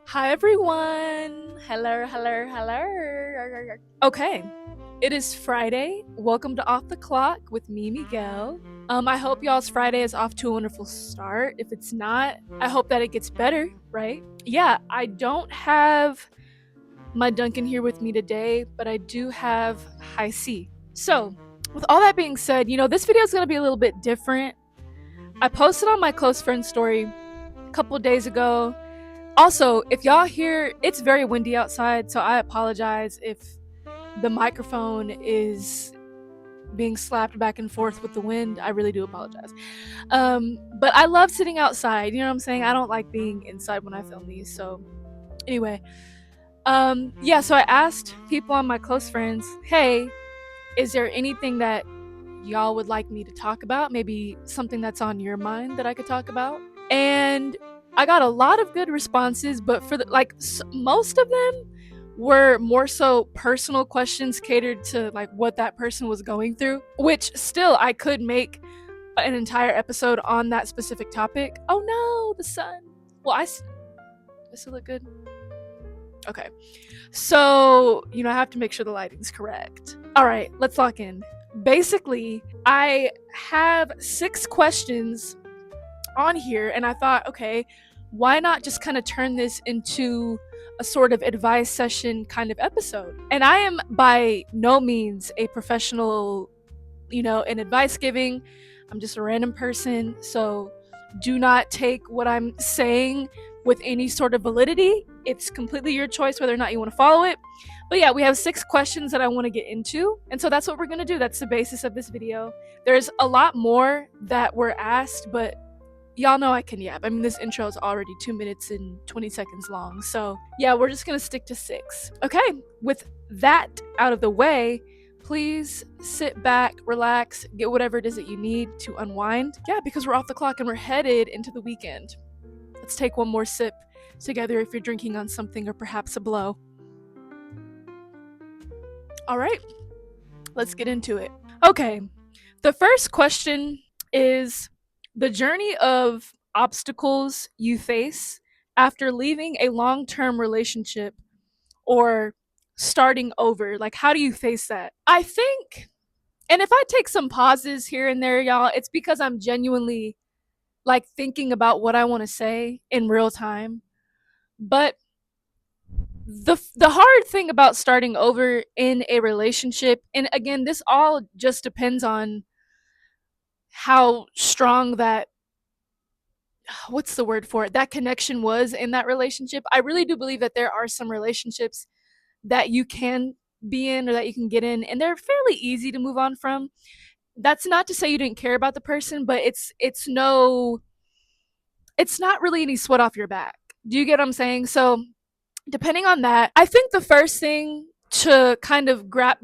Hi everyone. Hello, hello, hello. Okay. It is Friday. Welcome to Off the Clock with me, Miguel. I hope y'all's Friday is off to a wonderful start. If it's not, I hope that it gets better, right? Yeah, I don't have my Duncan here with me today, but I do have High C. So, with all that being said, this video is going to be a little bit different. I posted on my close friend story a couple days ago. Also, if y'all hear, it's very windy outside, so I apologize if the microphone is being slapped back and forth with the wind. I really do apologize. But I love sitting outside. You know what I'm saying? I don't like being inside when I film these. So anyway, yeah. So I asked people on my close friends, hey, is there anything that y'all would like me to talk about? Maybe something that's on your mind that I could talk about? And I got a lot of good responses, but for most of them were more so personal questions catered to like what that person was going through, which still I could make an entire episode on that specific topic. Oh no, the sun. Well, I still look good. Okay. So, I have to make sure the lighting's correct. All right, let's lock in. Basically, I have 6 questions on here, and I thought, okay, why not just kind of turn this into a sort of advice session kind of episode? And I am by no means a professional, in advice giving. I'm just a random person, so do not take what I'm saying with any sort of validity. It's completely your choice whether or not you want to follow it. But yeah, we have 6 questions that I want to get into, and so that's what we're going to do. That's the basis of this video. There's a lot more that were asked, but y'all know I can yap. I mean, this intro is already 2 minutes and 20 seconds long. So, yeah, we're just going to stick to 6. Okay, with that out of the way, please sit back, relax, get whatever it is that you need to unwind. Yeah, because we're off the clock and we're headed into the weekend. Let's take one more sip together if you're drinking on something or perhaps a blow. All right, let's get into it. Okay, the first question is the journey of obstacles you face after leaving a long term relationship or starting over. Like, how do you face that? I think, and if I take some pauses here and there, y'all, it's because I'm genuinely like thinking about what I want to say in real time. But the hard thing about starting over in a relationship, and again, this all just depends on how strong that, what's the word for it, that connection was in that relationship. I really do believe that there are some relationships that you can be in or that you can get in and they're fairly easy to move on from. That's not to say you didn't care about the person, but it's not really any sweat off your back. Do you get what I'm saying? So depending on that, I think the first thing to kind of wrap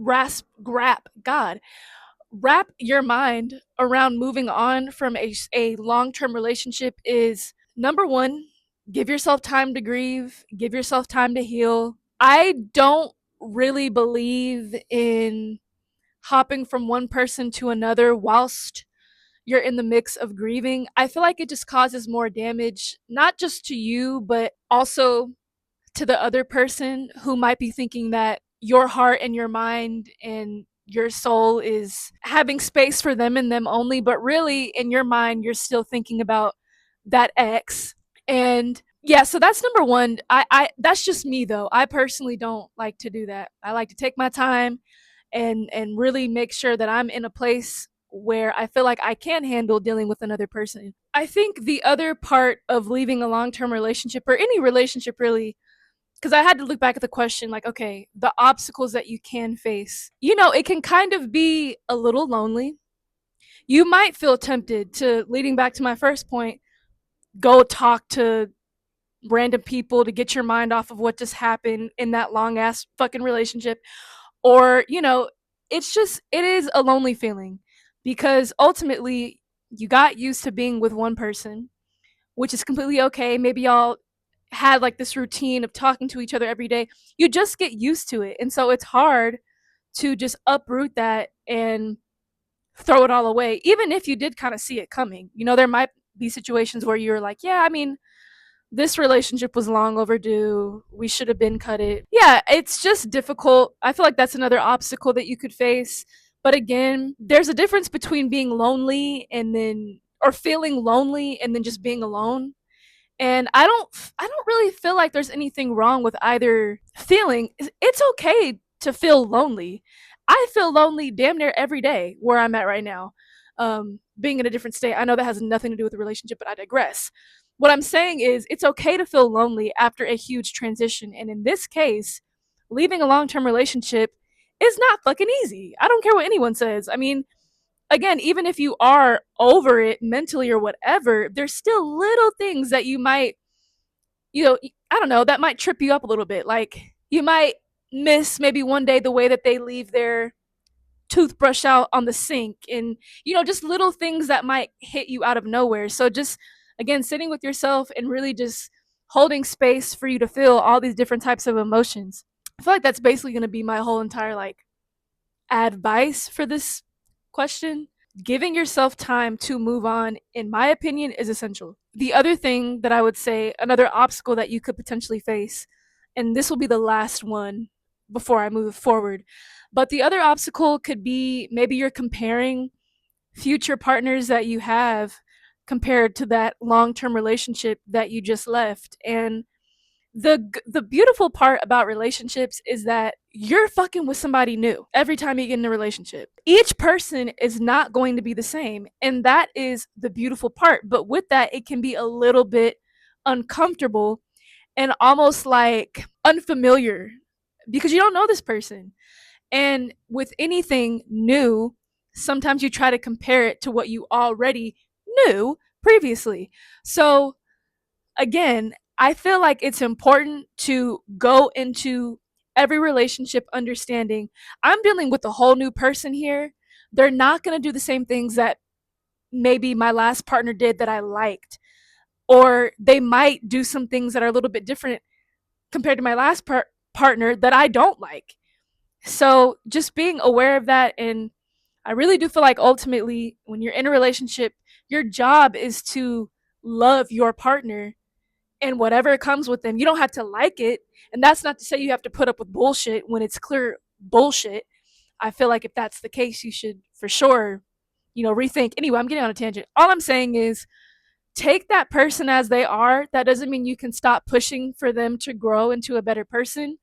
your mind around moving on from a long-term relationship is, number one, give yourself time to grieve, give yourself time to heal. I don't really believe in hopping from one person to another whilst you're in the mix of grieving. I feel like it just causes more damage, not just to you, but also to the other person who might be thinking that your heart and your mind and your soul is having space for them and them only, but really in your mind you're still thinking about that ex. And yeah, so that's number one. I that's just me though. I personally don't like to do that. I like to take my time and really make sure that I'm in a place where I feel like I can handle dealing with another person. I think the other part of leaving a long-term relationship or any relationship really, because I had to look back at the question like, okay, the obstacles that you can face. It can kind of be a little lonely. You might feel tempted to, leading back to my first point, go talk to random people to get your mind off of what just happened in that long ass fucking relationship. Or, it is a lonely feeling because ultimately you got used to being with one person, which is completely okay. Maybe y'all had like this routine of talking to each other every day. You just get used to it. And so it's hard to just uproot that and throw it all away, even if you did kind of see it coming. There might be situations where you're like, yeah, I mean, this relationship was long overdue. We should have been cut it. Yeah, it's just difficult. I feel like that's another obstacle that you could face. But again, there's a difference between being lonely and then, or feeling lonely and then just being alone. And I don't really feel like there's anything wrong with either feeling. It's okay to feel lonely. I feel lonely damn near every day where I'm at right now. Being in a different state. I know that has nothing to do with the relationship, but I digress. What I'm saying is it's okay to feel lonely after a huge transition. And in this case, leaving a long-term relationship is not fucking easy. I don't care what anyone says. I mean, again, even if you are over it mentally or whatever, there's still little things that you might, I don't know, that might trip you up a little bit. Like you might miss maybe one day the way that they leave their toothbrush out on the sink, and just little things that might hit you out of nowhere. So just again, sitting with yourself and really just holding space for you to feel all these different types of emotions. I feel like that's basically going to be my whole entire like advice for this question. Giving yourself time to move on, in my opinion, is essential. The other thing that I would say, another obstacle that you could potentially face, and this will be the last one before I move forward, but the other obstacle could be maybe you're comparing future partners that you have compared to that long-term relationship that you just left. And the beautiful part about relationships is that you're fucking with somebody new every time you get in a relationship. Each person is not going to be the same, and that is the beautiful part. But with that, it can be a little bit uncomfortable and almost like unfamiliar because you don't know this person. And with anything new, sometimes you try to compare it to what you already knew previously. So again, I feel like it's important to go into every relationship understanding I'm dealing with a whole new person here. They're not going to do the same things that maybe my last partner did that I liked, or they might do some things that are a little bit different compared to my last partner that I don't like. So just being aware of that. And I really do feel like ultimately, when you're in a relationship, your job is to love your partner and whatever comes with them. You don't have to like it. And that's not to say you have to put up with bullshit when it's clear bullshit. I feel like if that's the case, you should for sure, rethink. Anyway, I'm getting on a tangent. All I'm saying is take that person as they are. That doesn't mean you can stop pushing for them to grow into a better person,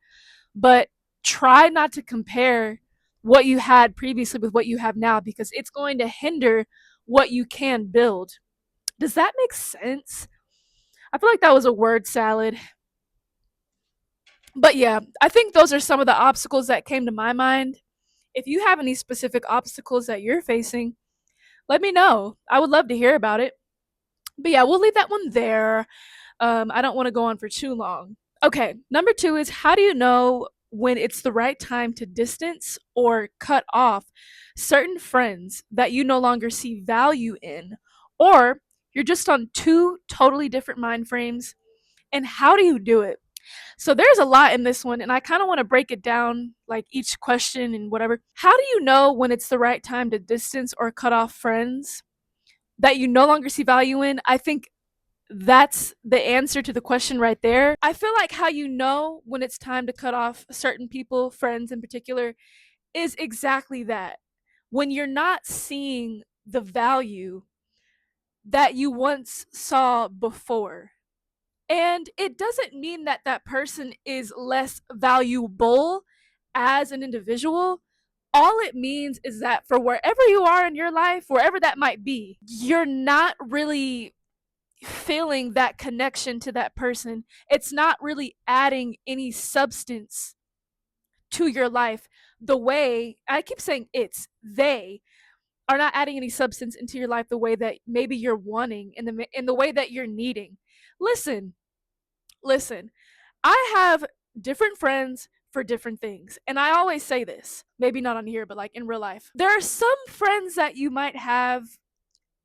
but try not to compare what you had previously with what you have now because it's going to hinder what you can build. Does that make sense? I feel like that was a word salad. But yeah, I think those are some of the obstacles that came to my mind. If you have any specific obstacles that you're facing, let me know. I would love to hear about it. But yeah, we'll leave that one there. I don't want to go on for too long. Okay, number two is how do you know when it's the right time to distance or cut off certain friends that you no longer see value in, or you're just on two totally different mind frames? And how do you do it? So there's a lot in this one, and I kind of want to break it down, like each question and whatever. How do you know when it's the right time to distance or cut off friends that you no longer see value in? I think that's the answer to the question right there. I feel like how you know when it's time to cut off certain people, friends in particular, is exactly that. When you're not seeing the value that you once saw before. And it doesn't mean that that person is less valuable as an individual. All it means is that for wherever you are in your life, wherever that might be, you're not really feeling that connection to that person. It's not really adding any substance to your life the way I keep saying they are not adding any substance into your life the way that maybe you're wanting in the way that you're needing. Listen, listen. I have different friends for different things. And I always say this, maybe not on here, but like in real life. There are some friends that you might have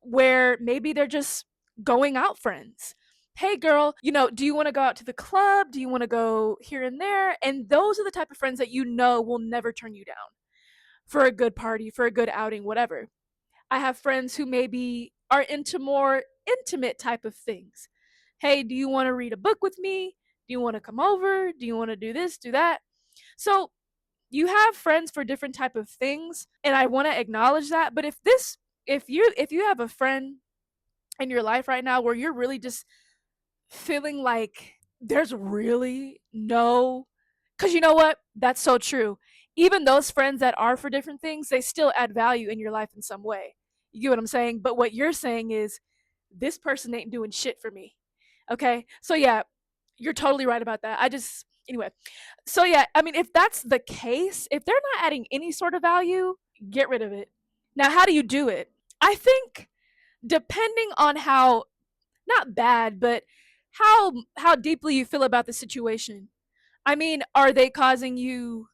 where maybe they're just going out friends. Hey girl, do you want to go out to the club? Do you want to go here and there? And those are the type of friends that will never turn you down for a good party, for a good outing, whatever. I have friends who maybe are into more intimate type of things. Hey, do you want to read a book with me? Do you want to come over? Do you want to do this, do that? So you have friends for different type of things, and I want to acknowledge that. But if you have a friend in your life right now where you're really just feeling like there's really no, because you know what, that's so true. Even those friends that are for different things, they still add value in your life in some way. You get what I'm saying? But what you're saying is this person ain't doing shit for me. Okay, so yeah, you're totally right about that. I just, anyway, so yeah, I mean, if that's the case, if they're not adding any sort of value, get rid of it. Now, how do you do it? I think depending on how, not bad, but how deeply you feel about the situation. I mean, are they causing you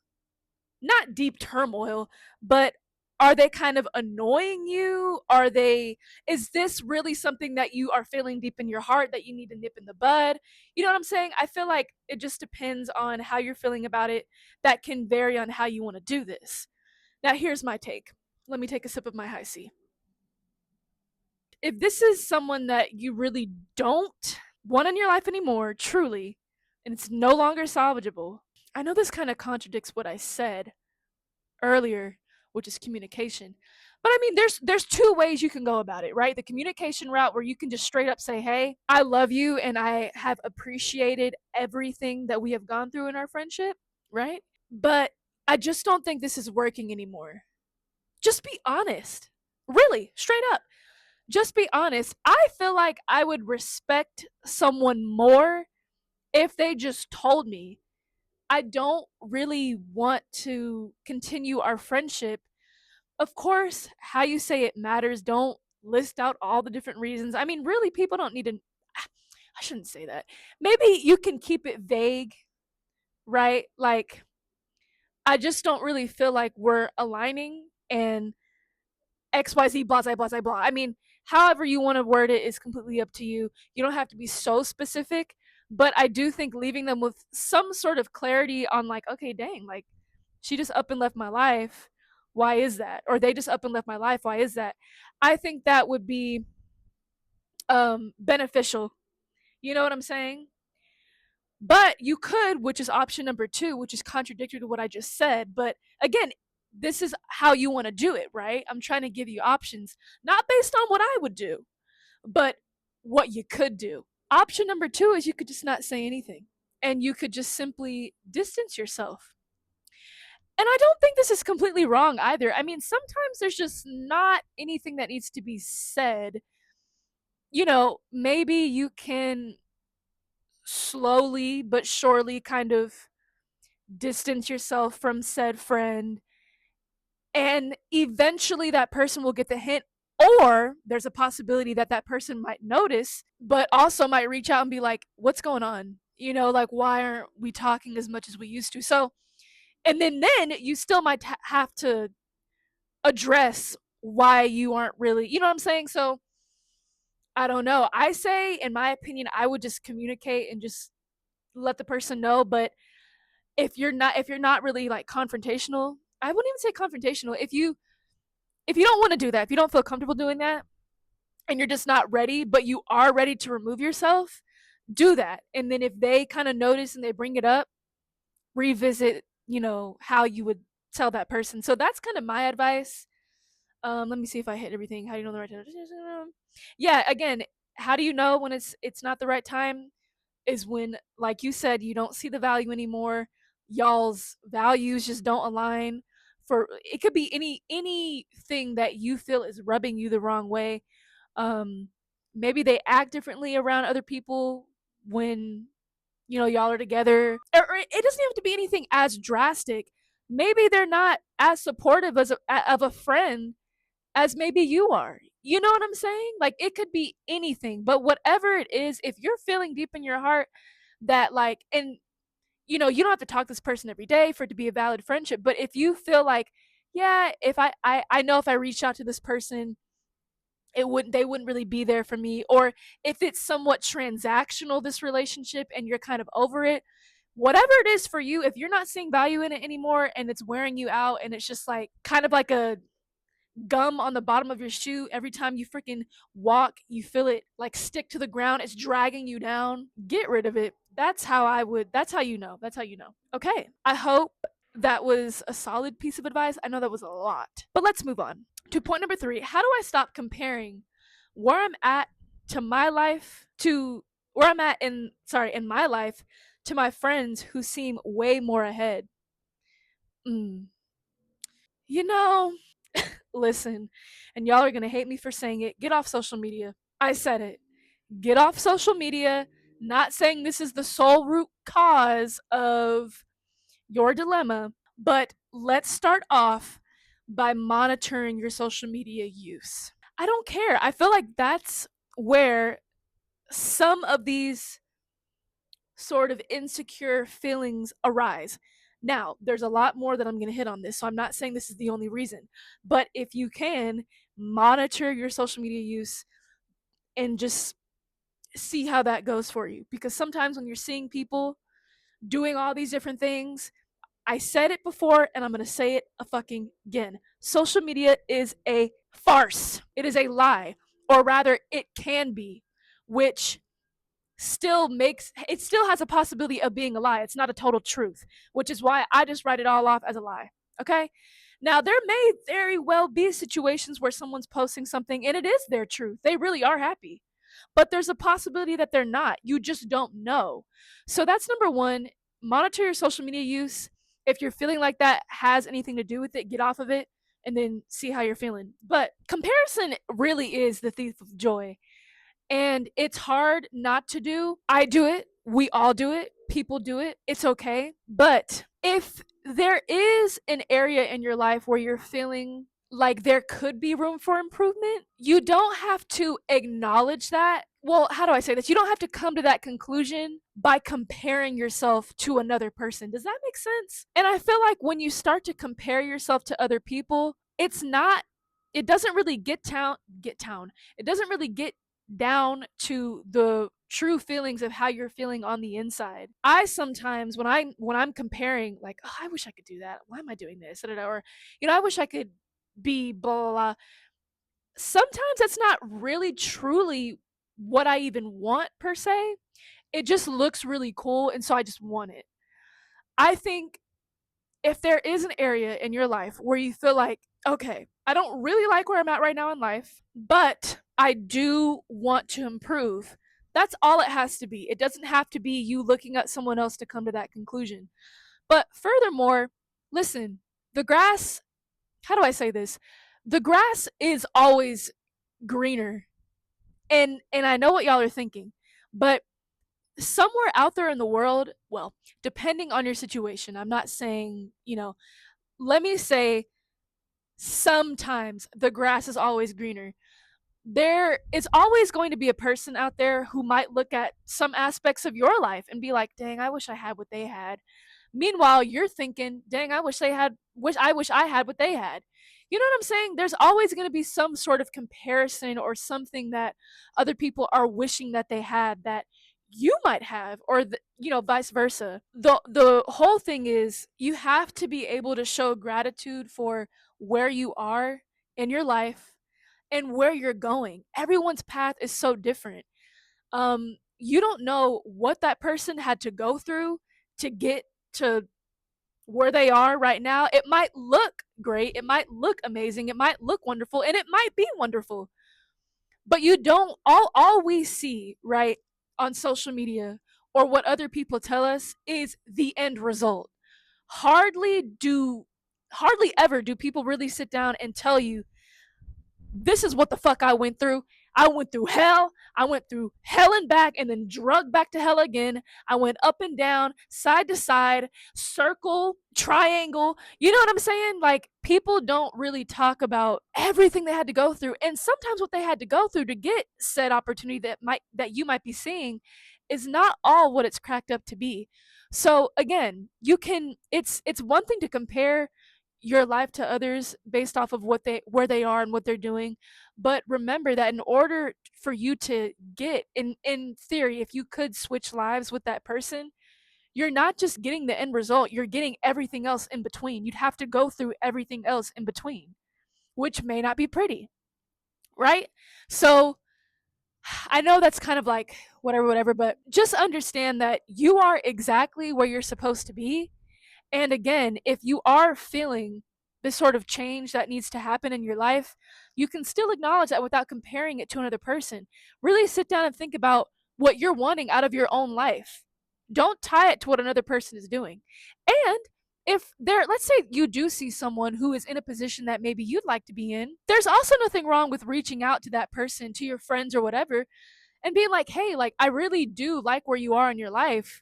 not deep turmoil, but are they kind of annoying you? Are they, is this really something that you are feeling deep in your heart that you need to nip in the bud? You know what I'm saying? I feel like it just depends on how you're feeling about it. That can vary on how you want to do this. Now, here's my take. Let me take a sip of my high C. If this is someone that you really don't want in your life anymore, truly, and it's no longer salvageable, I know this kind of contradicts what I said earlier, which is communication. But I mean, there's two ways you can go about it, right? The communication route where you can just straight up say, "Hey, I love you and I have appreciated everything that we have gone through in our friendship," right? But I just don't think this is working anymore. Just be honest. Really, straight up. Just be honest. I feel like I would respect someone more if they just told me, I don't really want to continue our friendship. Of course, how you say it matters. Don't list out all the different reasons. I mean, really, people don't need to. I shouldn't say that. Maybe you can keep it vague, right? Like, I just don't really feel like we're aligning, and XYZ, blah, blah, blah, blah. I mean, however you want to word it is completely up to you. You don't have to be so specific, but I do think leaving them with some sort of clarity on, like, okay, dang, like, she just up and left my life. Why is that? Or they just up and left my life. Why is that? I think that would be beneficial. You know what I'm saying? But you could, which is option number two, which is contradictory to what I just said. But again, this is how you want to do it, right? I'm trying to give you options, not based on what I would do, but what you could do. Option number two is you could just not say anything and you could just simply distance yourself. And I don't think this is completely wrong either. I mean, sometimes there's just not anything that needs to be said. You know, maybe you can slowly but surely kind of distance yourself from said friend, and eventually that person will get the hint, or there's a possibility that that person might notice but also might reach out and be like, what's going on, you know, like, why aren't we talking as much as we used to? So, and then you still might have to address why you aren't really, you know what I'm saying? So I don't know, I say, in my opinion, I would just communicate and just let the person know. But if you're not really like confrontational, I wouldn't even say confrontational. If you don't want to do that, if you don't feel comfortable doing that, and you're just not ready, but you are ready to remove yourself, do that. And then if they kind of notice and they bring it up, revisit, you know, how you would tell that person. So that's kind of my advice. Let me see if I hit everything. How do you know the right time? Yeah, again, how do you know when it's not the right time? Is when, like you said, you don't see the value anymore. Y'all's values just don't align. For it could be anything that you feel is rubbing you the wrong way. um Maybe they act differently around other people when, you know, y'all are together, or it doesn't have to be anything as drastic. Maybe they're not as supportive as of a friend as maybe you are. You know what I'm saying? Like, it could be anything, but whatever it is, if you're feeling deep in your heart that, like, and you know, you don't have to talk to this person every day for it to be a valid friendship, but if you feel like, yeah, if I know if I reach out to this person, they wouldn't really be there for me, or if it's somewhat transactional, this relationship, and you're kind of over it, whatever it is for you, if you're not seeing value in it anymore and it's wearing you out and it's just like kind of like a gum on the bottom of your shoe every time you freaking walk, you feel it like stick to the ground, it's dragging you down. Get rid of it. That's how you know. That's how you know. Okay. I hope that was a solid piece of advice. I know that was a lot. But let's move on to point number 3. How do I stop comparing where I'm at to my life to where I'm at in my life to my friends who seem way more ahead? Mm. You know, listen, and y'all are going to hate me for saying it. Get off social media. I said it. Get off social media. Not saying this is the sole root cause of your dilemma, but let's start off by monitoring your social media use. I don't care. I feel like that's where some of these sort of insecure feelings arise. Now, there's a lot more that I'm going to hit on this, so I'm not saying this is the only reason. But if you can, monitor your social media use and just see how that goes for you. Because sometimes when you're seeing people doing all these different things, I said it before and I'm going to say it a fucking again. Social media is a farce. It is a lie, or rather, it can be, which still has a possibility of being a lie. It's not a total truth, which is why I just write it all off as a lie. Okay? Now, there may very well be situations where someone's posting something and it is their truth. They really are happy. But there's a possibility that they're not. You just don't know. So that's number 1. Monitor your social media use. If you're feeling like that has anything to do with it, get off of it and then see how you're feeling. But comparison really is the thief of joy. And it's hard not to do. I do it. We all do it. People do it. It's okay. But if there is an area in your life where you're feeling like there could be room for improvement, you don't have to acknowledge that. Well, how do I say this? You don't have to come to that conclusion by comparing yourself to another person. Does that make sense? And I feel like when you start to compare yourself to other people, it doesn't really it doesn't really get down to the true feelings of how you're feeling on the inside. I sometimes when I'm comparing, like, oh, I wish I could do that. Why am I doing this? Or, I wish I could be blah blah blah. Sometimes that's not really truly what I even want per se. It just looks really cool, and so I just want it. I think if there is an area in your life where you feel like, okay, I don't really like where I'm at right now in life, but I do want to improve, that's all it has to be. It doesn't have to be you looking at someone else to come to that conclusion. But furthermore, listen, the grass, how do I say this? The grass is always greener. And I know what y'all are thinking, but somewhere out there in the world, well, depending on your situation, I'm not saying, let me say sometimes the grass is always greener. There is always going to be a person out there who might look at some aspects of your life and be like, dang, I wish I had what they had. Meanwhile, you're thinking, dang, I wish I had what they had. You know what I'm saying? There's always going to be some sort of comparison or something that other people are wishing that they had that you might have, or vice versa. The whole thing is you have to be able to show gratitude for where you are in your life and where you're going. Everyone's path is so different. You don't know what that person had to go through to get to where they are right now. It might look great, it might look amazing, it might look wonderful, and it might be wonderful. But you don't all we see, right, on social media or what other people tell us is the end result. Hardly ever do people really sit down and tell you, this is what the fuck I went through. I went through hell. I went through hell and back and then drug back to hell again. I went up and down, side to side, circle, triangle. You know what I'm saying? Like, people don't really talk about everything they had to go through. And sometimes what they had to go through to get said opportunity that you might be seeing is not all what it's cracked up to be. So again, it's one thing to compare your life to others based off of where they are and what they're doing, but remember that in order for you to get in theory, if you could switch lives with that person, you're not just getting the end result, you're getting everything else in between. You'd have to go through everything else in between, which may not be pretty, right? So I know that's kind of like whatever, whatever, but just understand that you are exactly where you're supposed to be. And again, if you are feeling this sort of change that needs to happen in your life, you can still acknowledge that without comparing it to another person. Really sit down and think about what you're wanting out of your own life. Don't tie it to what another person is doing. And if there, let's say you do see someone who is in a position that maybe you'd like to be in, there's also nothing wrong with reaching out to that person, to your friends or whatever, and being like, hey, like, I really do like where you are in your life,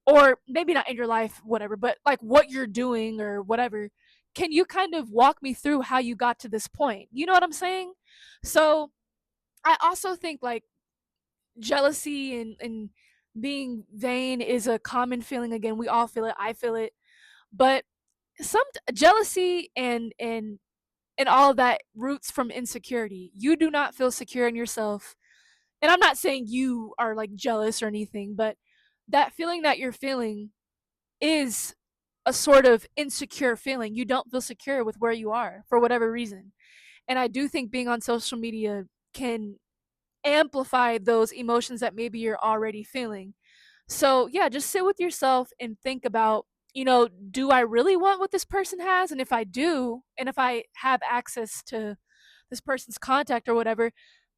or maybe not in your life, whatever, but like what you're doing or whatever. Can you kind of walk me through how you got to this point? You know what I'm saying? So I also think like jealousy and being vain is a common feeling. Again, we all feel it. I feel it. But some jealousy and all of that roots from insecurity. You do not feel secure in yourself. And I'm not saying you are like jealous or anything, but that feeling that you're feeling is a sort of insecure feeling. You don't feel secure with where you are for whatever reason. And I do think being on social media can amplify those emotions that maybe you're already feeling. So, yeah, just sit with yourself and think about, do I really want what this person has? And if I do, and if I have access to this person's contact or whatever,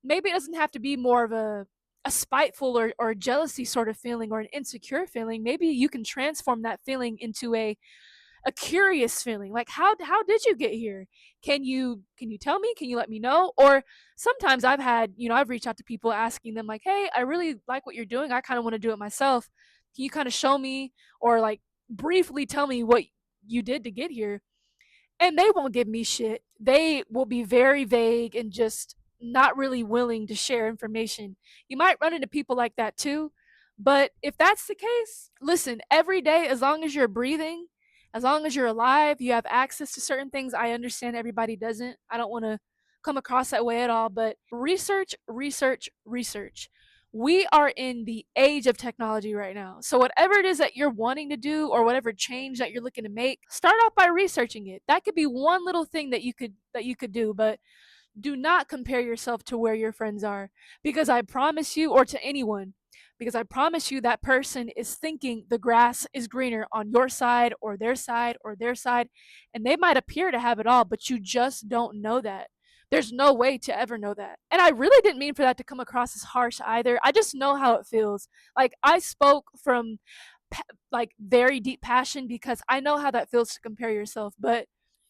maybe it doesn't have to be more of a spiteful or jealousy sort of feeling or an insecure feeling. Maybe you can transform that feeling into a curious feeling, like how did you get here? Can you tell me? Can you let me know? Or sometimes I've reached out to people asking them like, hey, I really like what you're doing, I kind of want to do it myself. Can you kind of show me, or like briefly tell me what you did to get here? And they won't give me shit. They will be very vague and just not really willing to share information. You might run into people like that too. But if that's the case, listen, every day, as long as you're breathing, as long as you're alive, you have access to certain things. I understand everybody doesn't. I don't want to come across that way at all, but research, research, research. We are in the age of technology right now. So whatever it is that you're wanting to do or whatever change that you're looking to make, start off by researching it. That could be one little thing that you could do, but do not compare yourself to where your friends are, because I promise you, or to anyone, because I promise you that person is thinking the grass is greener on your side or their side or their side, and they might appear to have it all, but you just don't know that. There's no way to ever know that. And I really didn't mean for that to come across as harsh either. I just know how it feels. Like, I spoke from like very deep passion because I know how that feels to compare yourself, but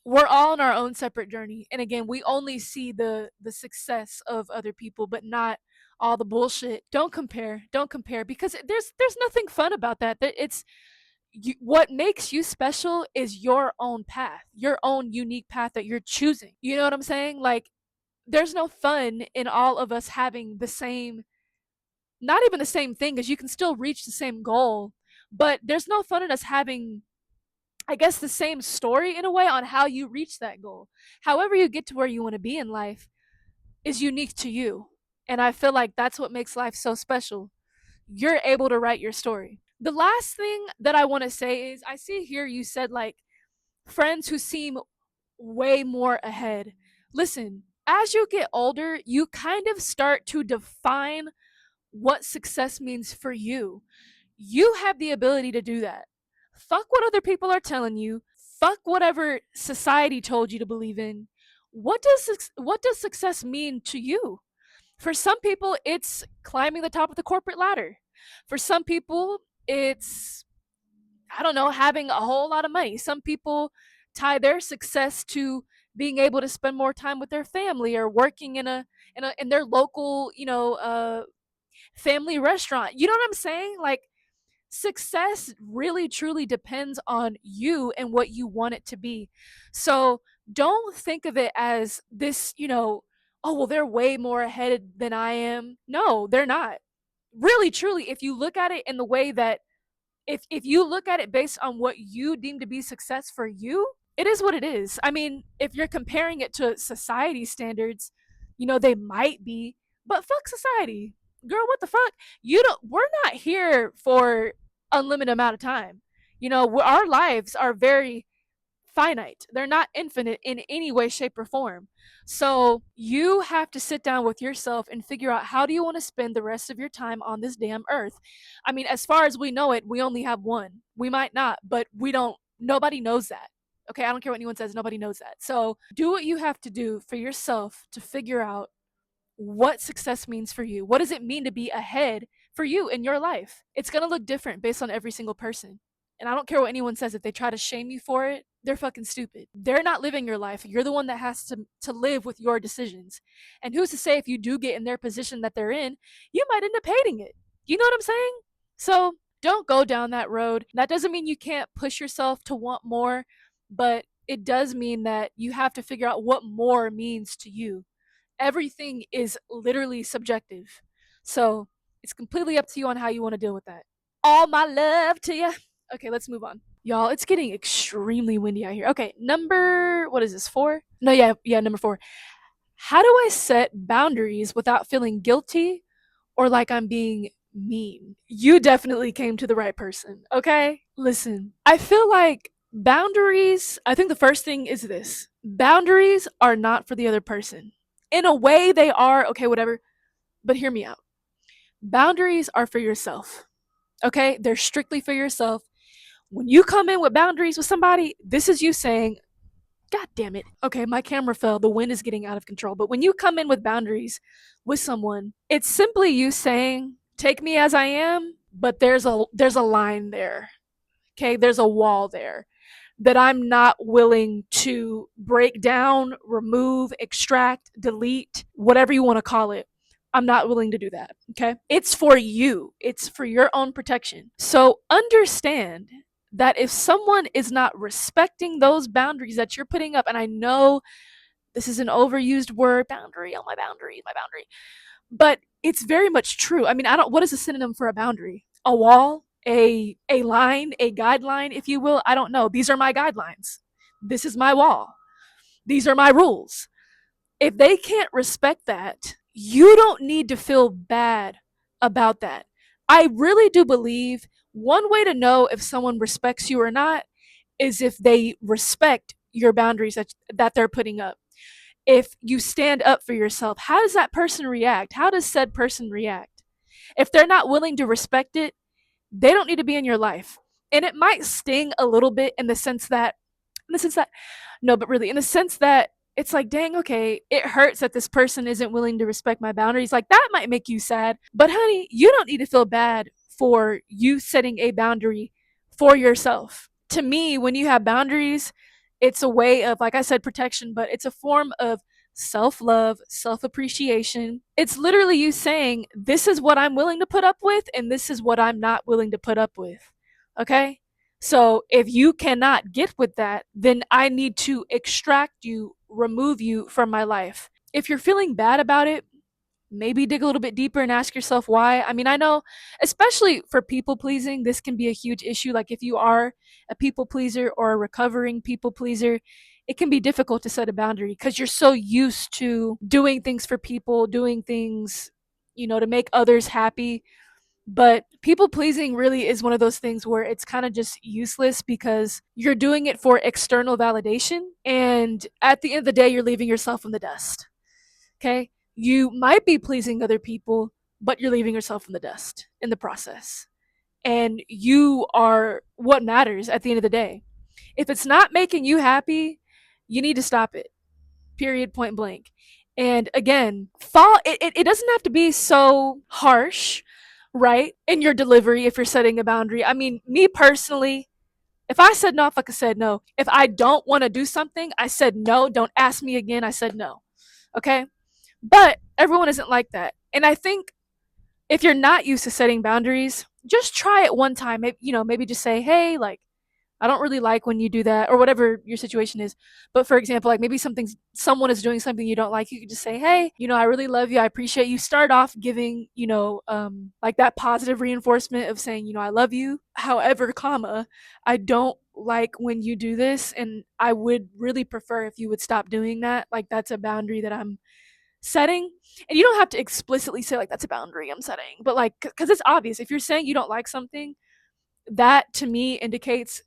we're all on our own separate journey. And again, we only see the success of other people, but not all the bullshit. Don't compare. Don't compare, because there's nothing fun about that. It's what makes you special is your own path, your own unique path that you're choosing. You know what I'm saying? Like, there's no fun in all of us having the same, not even the same thing, because you can still reach the same goal, but there's no fun in us having, I guess, the same story in a way on how you reach that goal. However, you get to where you want to be in life is unique to you. And I feel like that's what makes life so special. You're able to write your story. The last thing that I want to say is, I see here you said like friends who seem way more ahead. Listen, as you get older, you kind of start to define what success means for you. You have the ability to do that. Fuck what other people are telling you. Fuck whatever society told you to believe in. What does success mean to you? For some people, it's climbing the top of the corporate ladder. For some people, it's, I don't know, having a whole lot of money. Some people tie their success to being able to spend more time with their family, or working in their local, family restaurant. You know what I'm saying? Like, success really truly depends on you and what you want it to be. So don't think of it as this, oh, well, they're way more ahead than I am. No, they're not. Really, truly, if you look at it in the way that, if you look at it based on what you deem to be success for you, it is what it is. I mean, if you're comparing it to society standards, they might be, but fuck society. Girl, what the fuck? We're not here for unlimited amount of time. Our lives are very finite. They're not infinite in any way, shape, or form. So you have to sit down with yourself and figure out, how do you want to spend the rest of your time on this damn earth? I mean, as far as we know it, we only have one. We might not, but we don't, nobody knows that. Okay, I don't care what anyone says, nobody knows that. So do what you have to do for yourself to figure out what success means for you. What does it mean to be ahead for you in your life? It's going to look different based on every single person. And I don't care what anyone says. If they try to shame you for it, they're fucking stupid. They're not living your life. You're the one that has to live with your decisions. And who's to say, if you do get in their position that they're in, you might end up hating it. You know what I'm saying? So don't go down that road. That doesn't mean you can't push yourself to want more, but it does mean that you have to figure out what more means to you. Everything is literally subjective. So it's completely up to you on how you want to deal with that. All my love to you. Okay, let's move on. Y'all, it's getting extremely windy out here. Okay, number, what is this, 4? No, yeah, number 4. How do I set boundaries without feeling guilty or like I'm being mean? You definitely came to the right person, okay? Listen, I feel like boundaries, I think the first thing is this: boundaries are not for the other person. In a way, they are, okay, whatever, but hear me out. Boundaries are for yourself, okay? They're strictly for yourself. When you come in with boundaries with somebody, this is you saying, God damn it. Okay, my camera fell. The wind is getting out of control. But when you come in with boundaries with someone, it's simply you saying, take me as I am, but there's a line there. Okay? There's a wall there that I'm not willing to break down, remove, extract, delete, whatever you want to call it. I'm not willing to do that. Okay? It's for you. It's for your own protection. So understand that if someone is not respecting those boundaries that you're putting up, and I know this is an overused word, boundary, oh, my boundary, but it's very much true. I mean, I don't, what is a synonym for a boundary? A wall, a line, a guideline, if you will. I don't know. These are my guidelines. This is my wall. These are my rules. If they can't respect that, you don't need to feel bad about that. I really do believe one way to know if someone respects you or not is if they respect your boundaries that they're putting up. If you stand up for yourself, how does that person react? How does said person react? If they're not willing to respect it, they don't need to be in your life. And it might sting a little bit in the sense that no, but really in the sense that it's like, dang, okay, it hurts that this person isn't willing to respect my boundaries. Like, that might make you sad. But honey, you don't need to feel bad for you setting a boundary for yourself. To me, when you have boundaries, it's a way of, like I said, protection, but it's a form of self love, self appreciation. It's literally you saying, this is what I'm willing to put up with, and this is what I'm not willing to put up with. Okay? So if you cannot get with that, then I need to extract you, remove you from my life. If you're feeling bad about it, maybe dig a little bit deeper and ask yourself why. I mean, I know, especially for people pleasing, this can be a huge issue. Like, if you are a people pleaser or a recovering people pleaser, it can be difficult to set a boundary because you're so used to doing things for people, doing things, to make others happy. But people pleasing really is one of those things where it's kind of just useless because you're doing it for external validation. And at the end of the day, you're leaving yourself in the dust. Okay? You might be pleasing other people, but you're leaving yourself in the dust in the process. And you are what matters at the end of the day. If it's not making you happy, you need to stop it. Period, point blank. And again, it doesn't have to be so harsh, right? In your delivery, if you're setting a boundary. I mean, me personally, if I said no, I fucking said no. If I don't want to do something, I said no. Don't ask me again. I said no. Okay? But everyone isn't like that. And I think if you're not used to setting boundaries, just try it one time. Maybe just say, hey, like, I don't really like when you do that, or whatever your situation is. But for example, like, maybe someone is doing something you don't like, you could just say, hey, I really love you. I appreciate you. Start off giving, like, that positive reinforcement of saying, I love you. However, comma, I don't like when you do this. And I would really prefer if you would stop doing that. Like, that's a boundary that I'm setting. And you don't have to explicitly say, like, that's a boundary I'm setting, but like, because it's obvious if you're saying you don't like something, that to me indicates,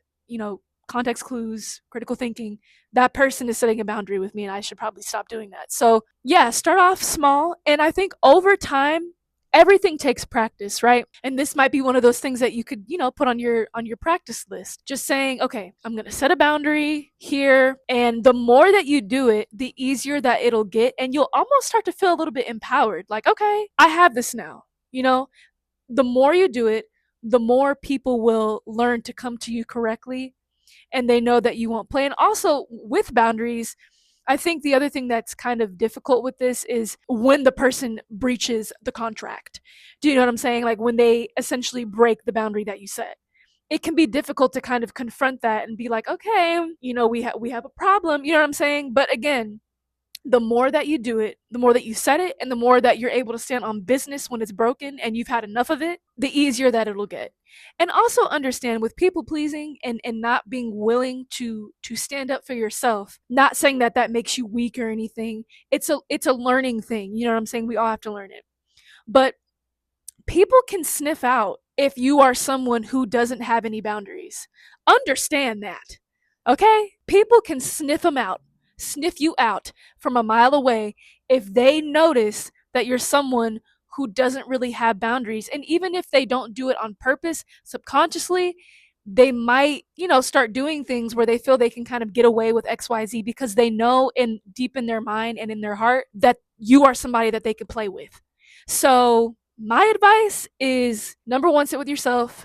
context clues, critical thinking, that person is setting a boundary with me and I should probably stop doing that. So, yeah, start off small. And I think over time, everything takes practice, right? And this might be one of those things that you could, put on your practice list. Just saying, okay, I'm going to set a boundary here, and the more that you do it, the easier that it'll get, and you'll almost start to feel a little bit empowered. Like, okay, I have this now. The more you do it, the more people will learn to come to you correctly, and they know that you won't play. And also with boundaries, I think the other thing that's kind of difficult with this is when the person breaches the contract. Do you know what I'm saying? Like when they essentially break the boundary that you set. It can be difficult to kind of confront that and be like, okay, we have a problem. You know what I'm saying? But again, the more that you do it, the more that you set it, and the more that you're able to stand on business when it's broken and you've had enough of it, the easier that it'll get. And also understand with people pleasing and not being willing to stand up for yourself, not saying that that makes you weak or anything. It's a learning thing. You know what I'm saying? We all have to learn it. But people can sniff out if you are someone who doesn't have any boundaries. Understand that. Okay? People can sniff you out from a mile away if they notice that you're someone who doesn't really have boundaries. And even if they don't do it on purpose, subconsciously, they might, start doing things where they feel they can kind of get away with XYZ because they know in deep in their mind and in their heart that you are somebody that they could play with. So, my advice is number one, sit with yourself,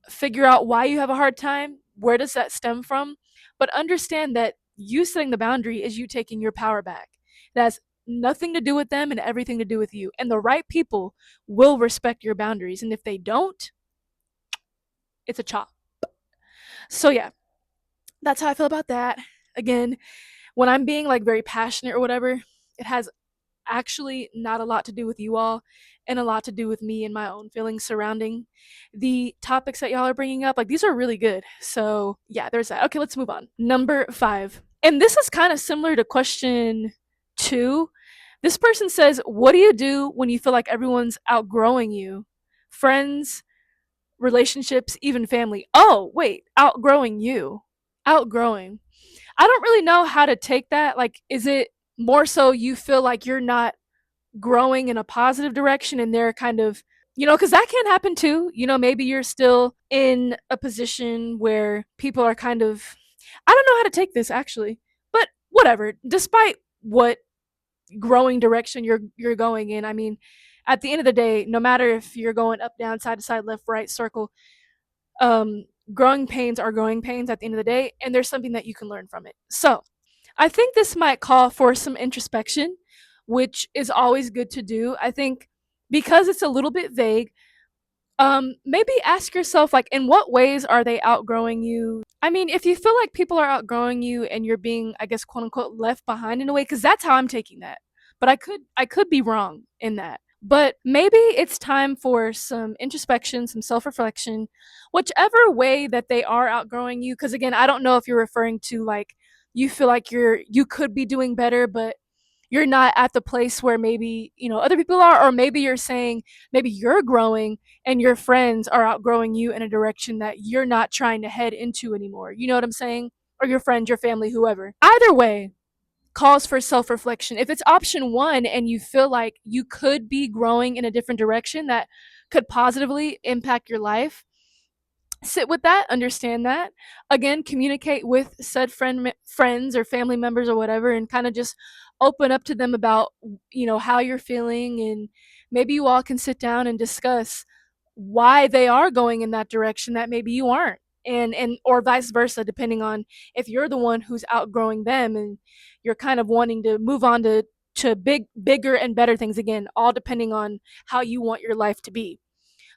figure out why you have a hard time, where does that stem from, but understand that you setting the boundary is you taking your power back. It has nothing to do with them and everything to do with you. And the right people will respect your boundaries. And if they don't, it's a chop. So, yeah, that's how I feel about that. Again, when I'm being like very passionate or whatever, it has actually not a lot to do with you all and a lot to do with me and my own feelings surrounding the topics that y'all are bringing up. Like, these are really good. So, yeah, there's that. Okay, let's move on. Number 5. And this is kind of similar to question 2. This person says, what do you do when you feel like everyone's outgrowing you? Friends, relationships, even family. Oh, wait, outgrowing you. Outgrowing. I don't really know how to take that. Like, is it more so you feel like you're not growing in a positive direction and they're kind of, because that can happen too. Maybe you're still in a position where people are kind of, I don't know how to take this actually, but whatever. Despite what growing direction you're going in, I mean, at the end of the day, no matter if you're going up, down, side to side, left, right, circle, um, growing pains are growing pains at the end of the day, and there's something that you can learn from it. So, I think this might call for some introspection, which is always good to do. I think because it's a little bit vague, maybe ask yourself, like, in what ways are they outgrowing you? I mean, if you feel like people are outgrowing you and you're being, I guess, quote unquote, left behind in a way, because that's how I'm taking that. But I could be wrong in that. But maybe it's time for some introspection, some self reflection, whichever way that they are outgrowing you. Because again, I don't know if you're referring to like you feel like you could be doing better, but you're not at the place where maybe other people are, or maybe you're saying maybe you're growing and your friends are outgrowing you in a direction that you're not trying to head into anymore. You know what I'm saying? Or your friends, your family, whoever. Either way calls for self reflection. If it's option one and you feel like you could be growing in a different direction that could positively impact your life, sit with that, understand that. Again, communicate with said friends or family members or whatever, and kind of just open up to them about how you're feeling, and maybe you all can sit down and discuss why they are going in that direction that maybe you aren't, and or vice versa, depending on if you're the one who's outgrowing them and you're kind of wanting to move on to bigger and better things, again, all depending on how you want your life to be.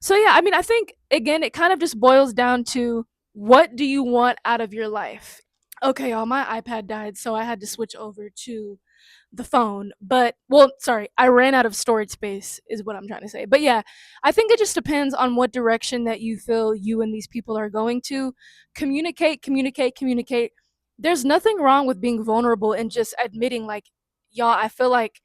So yeah, I mean, I think again it kind of just boils down to what do you want out of your life? Okay, y'all, my iPad died, so I had to switch over to the phone. But well, sorry, I ran out of storage space is what I'm trying to say. But yeah, I think it just depends on what direction that you feel you and these people are going to. Communicate, communicate, communicate. There's nothing wrong with being vulnerable and just admitting like, y'all, I feel like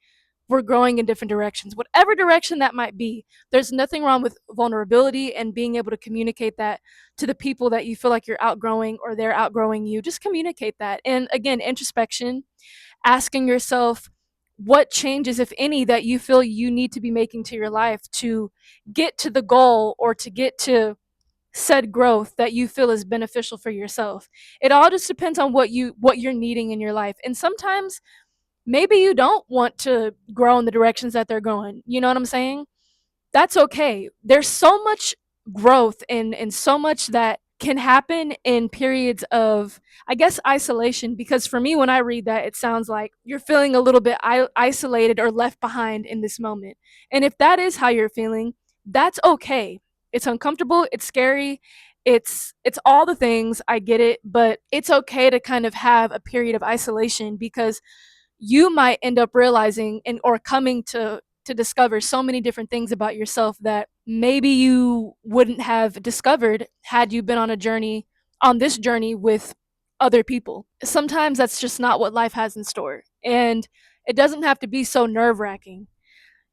we're growing in different directions, whatever direction that might be. There's nothing wrong with vulnerability and being able to communicate that to the people that you feel like you're outgrowing or they're outgrowing you. Just communicate that. And again, introspection, asking yourself what changes, if any, that you feel you need to be making to your life to get to the goal or to get to said growth that you feel is beneficial for yourself. It all just depends on what you're needing in your life. And sometimes maybe you don't want to grow in the directions that they're going. You know what I'm saying? That's okay. There's so much growth and so much that can happen in periods of, I guess, isolation. Because for me, when I read that, it sounds like you're feeling a little bit isolated or left behind in this moment. And if that is how you're feeling, that's okay. It's uncomfortable, it's scary, it's all the things. I get it, but it's okay to kind of have a period of isolation because you might end up realizing and or coming to discover so many different things about yourself that maybe you wouldn't have discovered had you been on this journey with other people. Sometimes that's just not what life has in store, and it doesn't have to be so nerve-wracking.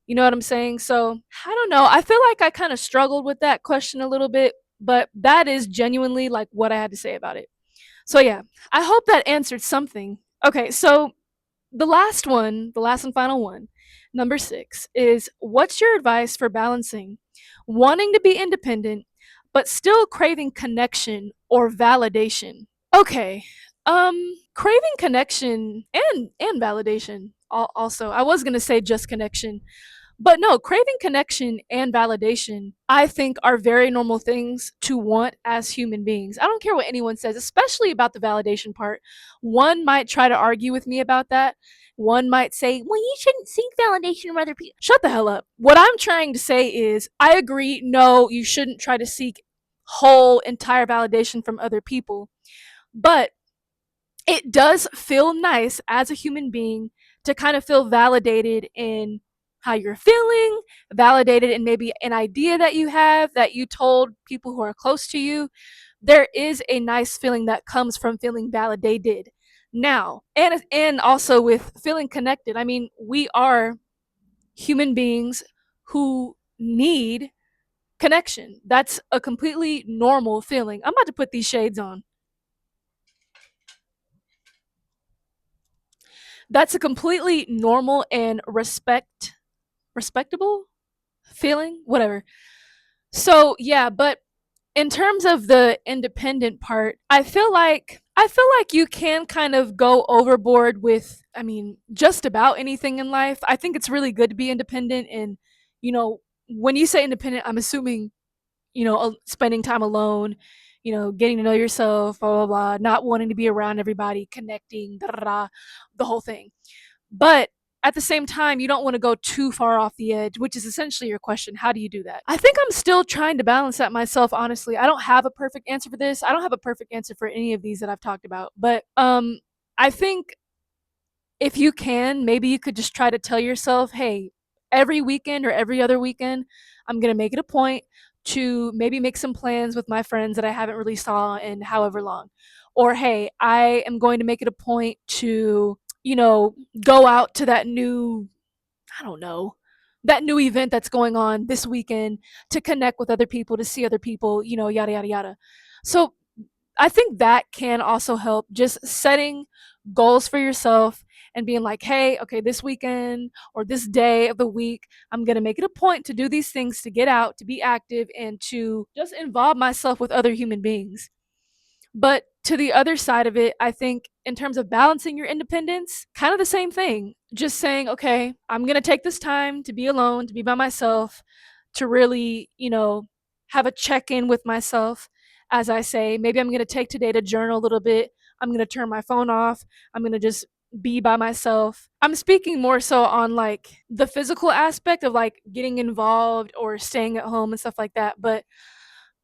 You know what I'm saying? So I don't know, I feel like I kind of struggled with that question a little bit, but that is genuinely like what I had to say about it. So yeah, I hope that answered something. Okay, so the last and final one, number 6, is what's your advice for balancing wanting to be independent but still craving connection or validation? Okay. Craving connection and validation. Also, I was going to say just connection, but no, craving connection and validation, I think, are very normal things to want as human beings. I don't care what anyone says, especially about the validation part. One might try to argue with me about that. One might say, well, you shouldn't seek validation from other people. Shut the hell up. What I'm trying to say is, I agree, no, you shouldn't try to seek whole, entire validation from other people. But it does feel nice as a human being to kind of feel validated in how you're feeling, validated in maybe an idea that you have that you told people who are close to you. There is a nice feeling that comes from feeling validated. Now, and also with feeling connected. I mean, we are human beings who need connection. That's a completely normal feeling. I'm about to put these shades on. That's a completely normal and respectable feeling, whatever. So, yeah, but in terms of the independent part, I feel like you can kind of go overboard with, I mean, just about anything in life. I think it's really good to be independent, and you know, when you say independent, I'm assuming, spending time alone, getting to know yourself, blah blah blah, not wanting to be around everybody, connecting, da, da, da, the whole thing. But at the same time, you don't want to go too far off the edge, which is essentially your question. How do you do that? I think I'm still trying to balance that myself, honestly. I don't have a perfect answer for this. I don't have a perfect answer for any of these that I've talked about. But I think if you can, maybe you could just try to tell yourself, hey, every weekend or every other weekend, I'm going to make it a point to maybe make some plans with my friends that I haven't really saw in however long. Or, hey, I am going to make it a point to, go out to that new, I don't know, that new event that's going on this weekend to connect with other people, to see other people, yada, yada, yada. So I think that can also help, just setting goals for yourself and being like, hey, okay, this weekend or this day of the week, I'm going to make it a point to do these things, to get out, to be active, and to just involve myself with other human beings. But to the other side of it, I think in terms of balancing your independence, kind of the same thing. Just saying, okay, I'm going to take this time to be alone, to be by myself, to really, have a check in with myself. As I say, maybe I'm going to take today to journal a little bit. I'm going to turn my phone off. I'm going to just be by myself. I'm speaking more so on like the physical aspect of like getting involved or staying at home and stuff like that. But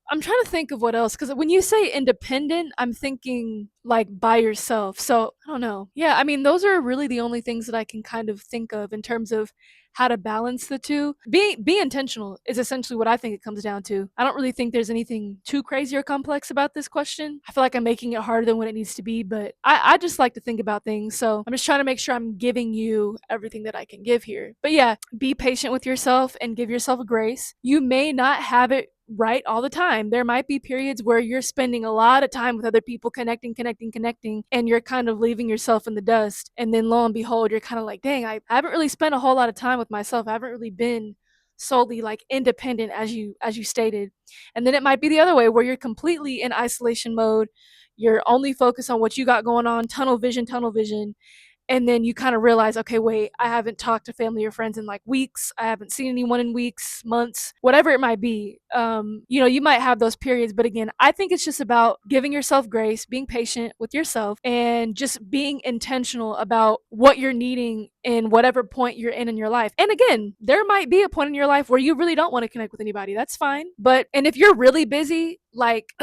I'm trying to think of what else, because when you say independent, I'm thinking like by yourself. So I don't know. Yeah, I mean, those are really the only things that I can kind of think of in terms of how to balance the two. Be intentional is essentially what I think it comes down to. I don't really think there's anything too crazy or complex about this question. I feel like I'm making it harder than what it needs to be, but I just like to think about things. So I'm just trying to make sure I'm giving you everything that I can give here. But yeah, be patient with yourself and give yourself a grace. You may not have it right all the time. There might be periods where you're spending a lot of time with other people, connecting, and you're kind of leaving yourself in the dust. And then lo and behold, you're kind of like, dang, I haven't really spent a whole lot of time with myself. I haven't really been solely like independent as you stated. And then it might be the other way where you're completely in isolation mode. You're only focused on what you got going on, tunnel vision, and then you kind of realize, okay, wait, I haven't talked to family or friends in like weeks. I haven't seen anyone in weeks, months, whatever it might be. You might have those periods, but again, I think it's just about giving yourself grace, being patient with yourself, and just being intentional about what you're needing in whatever point you're in your life. And again, there might be a point in your life where you really don't want to connect with anybody. That's fine. And if you're really busy, like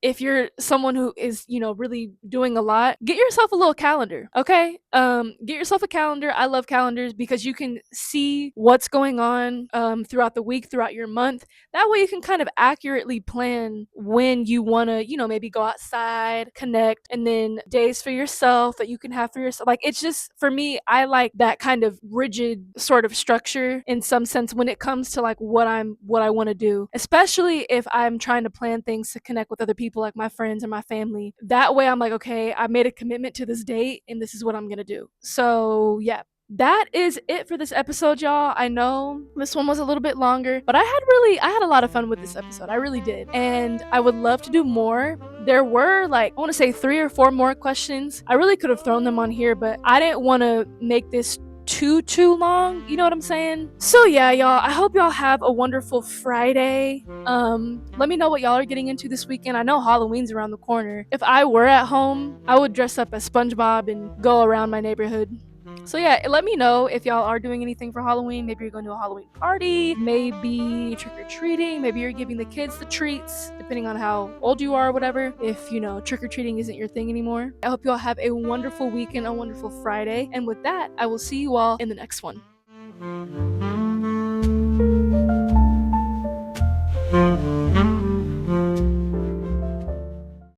if you're someone who is, really doing a lot, get yourself a little calendar, okay? Get yourself a calendar. I love calendars because you can see what's going on throughout the week, throughout your month. That way you can kind of accurately plan when you want to, maybe go outside, connect, and then days for yourself that you can have for yourself. Like, it's just, for me, I like that kind of rigid sort of structure in some sense when it comes to like what I want to do, especially if I'm trying to plan things to connect with other people like my friends and my family. That way I'm like, okay, I made a commitment to this date and this is what I'm going to do. So, yeah, that is it for this episode, y'all. I know this one was a little bit longer, but I had a lot of fun with this episode. I really did. And I would love to do more. There were like, I want to say 3 or 4 more questions. I really could have thrown them on here, but I didn't want to make this too long, you know what I'm saying? So yeah, y'all, I hope y'all have a wonderful Friday. Let me know what y'all are getting into this weekend. I know Halloween's around the corner. If I were at home, I would dress up as SpongeBob and go around my neighborhood. So yeah, let me know if y'all are doing anything for Halloween. Maybe you're going to a Halloween party, maybe trick-or-treating, maybe you're giving the kids the treats, depending on how old you are or whatever, if, trick-or-treating isn't your thing anymore. I hope y'all have a wonderful weekend, a wonderful Friday, and with that, I will see you all in the next one.